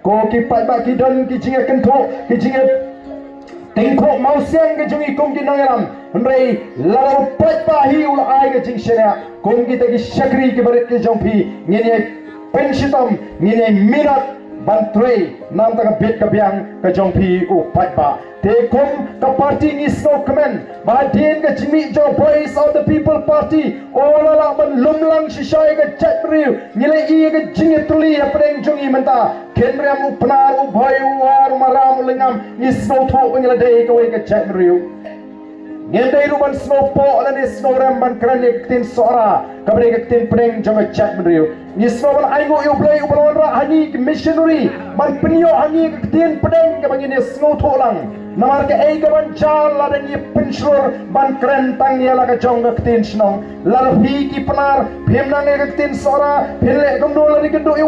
ko ki pai ba ki don ki jinga kentho ki jinga tengko mau siang ke jungi kum ki nangaram rei la pai ba hi ul ai ke jing shena kum ki te ki shakri ki baret ke jompi ngene penshitam ngene minat bantrei nam ta bet ka biang ka jompi u pai ba te kum ka party ni snow kemen ba din ka jimi jo voice of the people party ola la ban lumlang shishai ka chatriu ngile I ka jingi tuli apreng jungi menta kenriam u pnar u bhai u ar maram lingam ni snow tho ngile dei ka wei ka chatriu ngendai ruban snow po la ni snow ram ban kranik tin sora kabre ka tin preng jong chatriu ni snow ban aingo u play u ban ra hani missionary ban pnio hani ka tin preng ka bangin ni snow tho lang namar ke ei ka ban chal la ni pinshur ban kren tang ya la ka jong ka tin snong la hi ki pnar phem na ne ka tin sora phile gam do la ni ka do I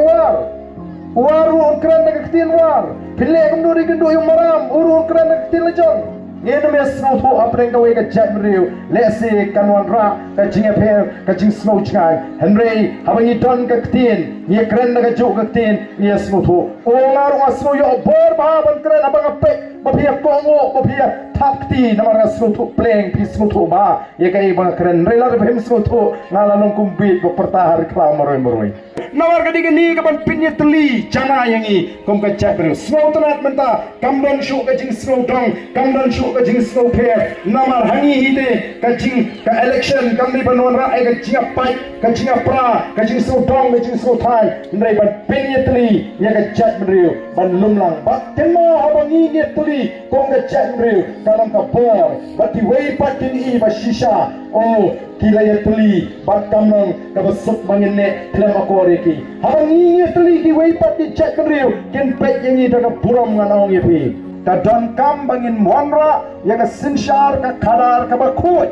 waru on kren ka tin war phile gam do ri ka do I maram uru kren ka tin la jong ngene me snow tho apreng ka we ka chat riu le se kanwan ra ka jinga phe ka jing snow chai henry habangi ton ka tin ye kren ka ju ka tin ye snow tho o ngar wa snow yo bor ba ban kren abang pe ba phia ko ngo ba phia thap ti na ma snow tho pleng pi snow tho ba ye ka I bang kren re la bhem snow tho ngala long kumbi ba pertahar kla maroi nawar ka diga ni ka ban pinye tli chana yangi kom ka chat riu snow tanat menta kamdon shu ka jing snow dong kamdon shu ka jing snow pair namar hangi hite ka jing ka election kamni banon ra ai ka jing pai ka jing pra ka jing snow dong ka jing snow thai ndai ban pinye tli ya ka chat riu ban lumlang ba temo habangi ni tli kom ka chat riu kalam ka boy ba ti wei patin I ba shisha oh kila ya tuli bat kamang ka basuk bangin ne klam akore ki habangi ni tuli ki wei pat ki chat riu ken pet yang I daga buram nganong ye pi ka don kam bangin monra ya ka sinshar ka khadar ka bakhoi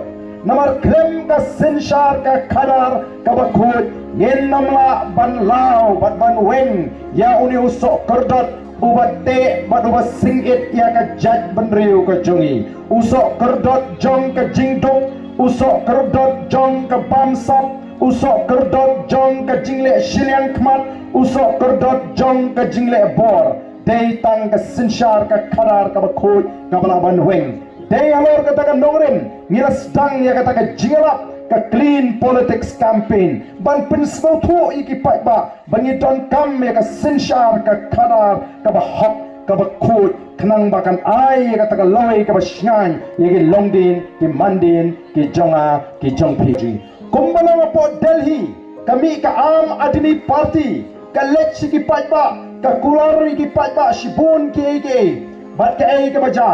namar klem ka sinshar ka khadar ka bakhoi yen namla ban lao bat ban weng ya uni usok kerdot ubate bat ubas singit ya ka jat benriu ka jongi usok kerdot jong ka jingdong usok kerdot jong ka bamsap usok kerdot jong ka jingle shiliang kmat usok kerdot jong ka jingle bor dei tang ka sinshar ka khadar ka bakhoi ka balaban weng dei alor ka ta nongren ngilas dang ya ka ta jingalap ka clean politics campaign ban pinsmo tho I ki pai ba bangi don kam ya ka sinshar ka khadar ka bahok ka bakhoi khnang bakan ai ka ta loi ka bashngan ye ki longdin ki mandin ki jonga ki jongpiji kumbala po Delhi kami ka am admi party ka lechi ki pai ba ka kulari ki pai ba shibun ki bat ka ai ka baja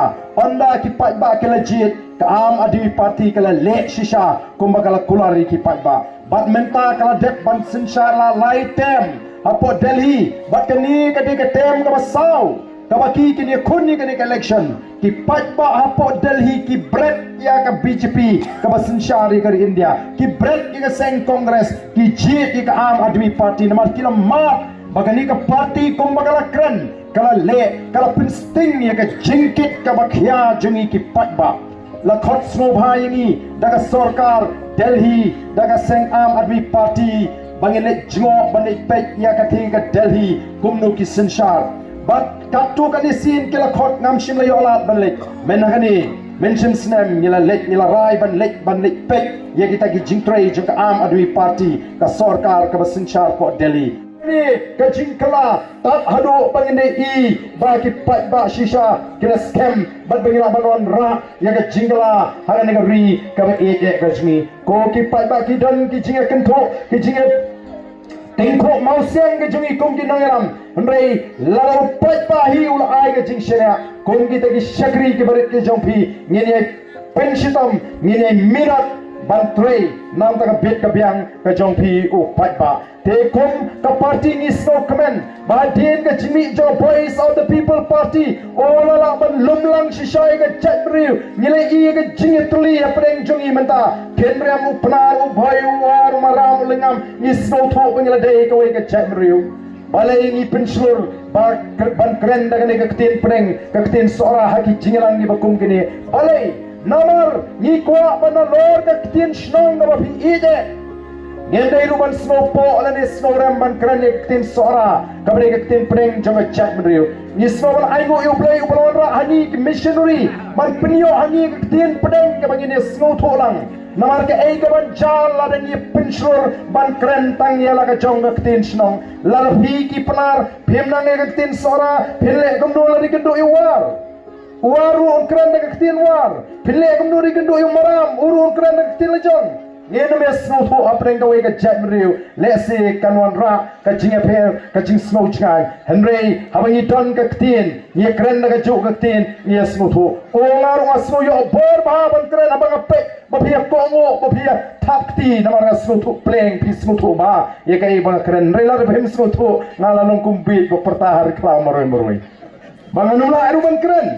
onda ki pai ba ka legit ka am admi party ka le shisha kumbala kulari ki pai ba bat menta kala dek ban sinshar la lai tem apo Delhi bat ka ni ka de ka tem ka basau kabaki kini khuni kini election ki patba hapo Delhi ki bread ya ka BJP ka basinshari ka India ki bread ya ka seng Congress ki jit ya ka Aam Aadmi Party namar kila ma bagani ka party kumbagala kran kala le kala pinsting ya ka jingkit ka bakhya jungi ki patba la khot snobha yangi daga sarkar Delhi daga seng Aam Aadmi Party bangile jingo bani pet ya ka thi ka Delhi kumnu ki sinshar bat katu kani sin kila khot ngam shim la yolat ban lek menagani mention snam nila lek nila rai ban lek pek ye kita ki jingtrai jung ka Aam Aadmi Party ka sarkar ka basinchar ko Delhi ni ka jingkala tat hadu bangine I ba ki pat ba shisha kila scam bat bangila banon ra ya ka jingkala hangani ka ri ka ba e gajmi ko ki pat ba ki don ki jinga kentho ki jinga tengko mau siang ke jungi kum ki nangaram rei la pai pa hi ul ai ke jing shena kum ki te ki shakri ki baret ki jompi ngene penshitam ngene minat bantrei nam ta ka bet ka biang ka jompi u pai pa te kum ka party ni snow kemen ba din ka jimi jo voice of the people party ola la ban lumlang shishai ka chat riu ngile I ka jing tuli apreng jungi menta kenriam u pnar u bhai u ar maram lingam ni snow tho ngile dei ka we ka chat riu balai ni penslur ba ban kren daga ne ka tin preng ka tin sora haki jingalang ni bakum kini balai namar ni kwa bana lor ka tin snong ba phi ide ngendai ruban snow po lani snow ram ban kran tin sora kabri tin preng jong chat mriu ni snow ban ai go yu play upalon ra hani missionary ban penyo hani tin preng ke bangini snow tholang namar ke ei ke ban jal la dan ye penshur ban kran tang ye la ka jong tin snong la hi ki panar phim nang ke tin sora phile gum do la ri ken do iwar waru on kran ke tin war phile gum do ri ken do maram uru on kran ke tin lejong Yenu me snow to apreng ka wega jat mriu lesi kanwan ra ka jing apel ka jing snow chai Henry habangi don ka ktin ye kren na ka ju ka ktin ye snow to o ngaru nga snow yo bor ba ban kren abang ape ba pia kongo ba pia tap kti na mar snow to pleng pi snow to ba ye ka ibang kren re la bhem snow to ngala long kumbit ba pertahar kla maroi maroi banganula aru ban kren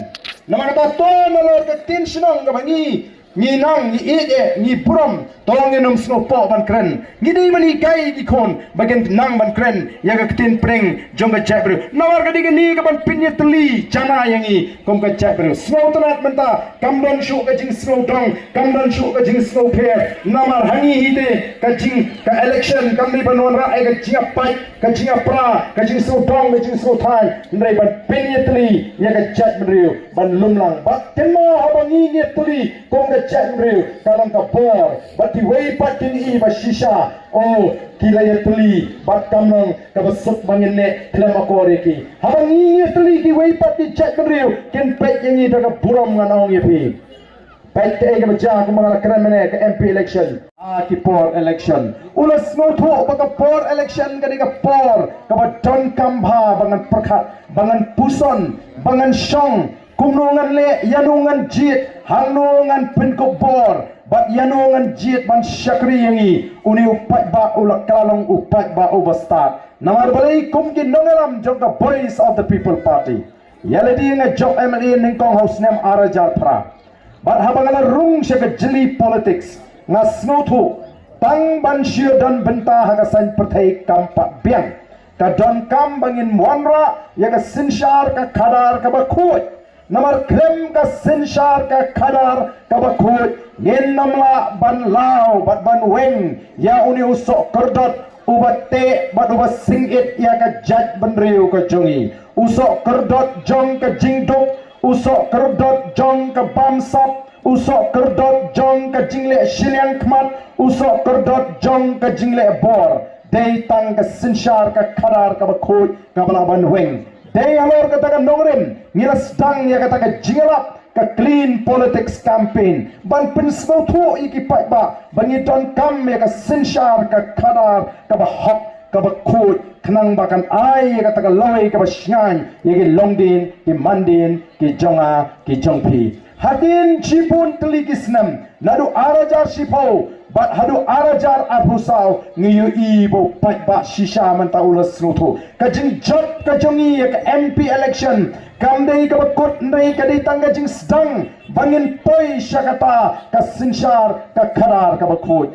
na mar ba to na lor ka tin snong ka bangi ni nang ni ege ni prom tolong enum snow po ban kren ni dei mani kai di kon bagen nang ban kren ya ga tin preng jong ga jabru nawar ga diga ni ga ban pinye tli chana yangi kom ga jabru snow tanat menta kamdon shu ga jing snow dong kamdon shu ga jing snow pair namar hangi hite ka jing ka election kam ni banon ra ai ga jing pai ka jing pra ka jing snow dong ga jing snow thai ndai ban pinye tli ya ga jabru ban lumlang ba temo habangi ni tli kom ga jabru kalang ka bor bati wei patin I ba shisha oh kila ya tuli bat kamang ka basuk bangine klema koreki habang I tuli ki wei pati jabru ken pet yangi daga buram nganong yepi pet ke ga ja ko mga kremene ka MP election ki por election ulas no tho baka por election ka diga por ka ba don kambha bangan prakhat bangan puson bangan shong kumnungan le yanungan jit hanungan penkobor bat yanungan jit ban syakri yangi uni upat ba ulak kalong upat ba overstart namar balai kum gin nongalam jogga voice of the people party yaladi nga job MLA ningkong house nem arajar pra bat habangala rung syaga jeli politics nga snothu tang ban syur dan benta haga san perthai kampak biang ka don kam bangin wanra yaga sinshar ka khadar ka bakhuj namar krem ka sinshar ka khadar ka bakhuj yen namla ban lao bat ban weng ya uni usok kerdot ubat te bat ubat singit ya ka jat benriu ka jongi usok kerdot jong ka jingduk usok kerdot jong ka bamsap usok kerdot jong ka jingle shiliang kmat usok kerdot jong ka jingle bor dei tang ka sinshar ka khadar ka bakhuj ka balaban weng dei alor ka taga nongrim ngilas dang ya ka taga jingelap ka clean politics campaign ban pinsmo thu iki pai ba bangi don kam ya ka sinshar ka khadar ka ba hok ka ba khut khnang ba kan ai ka taga loi ka ba shyan yegi longdin ki mandin ki jonga ki jongpi hatin chipun telikisnam nadu arajar sipo bat hadu arajar abusau ngiyu ibo pai ba shisha manta ulas nutu kajing job kajongi ka MP election kamdei ka bakot ndai ka di tangga jing sedang bangin poi syakata ka sinshar ka khadar ka bakhut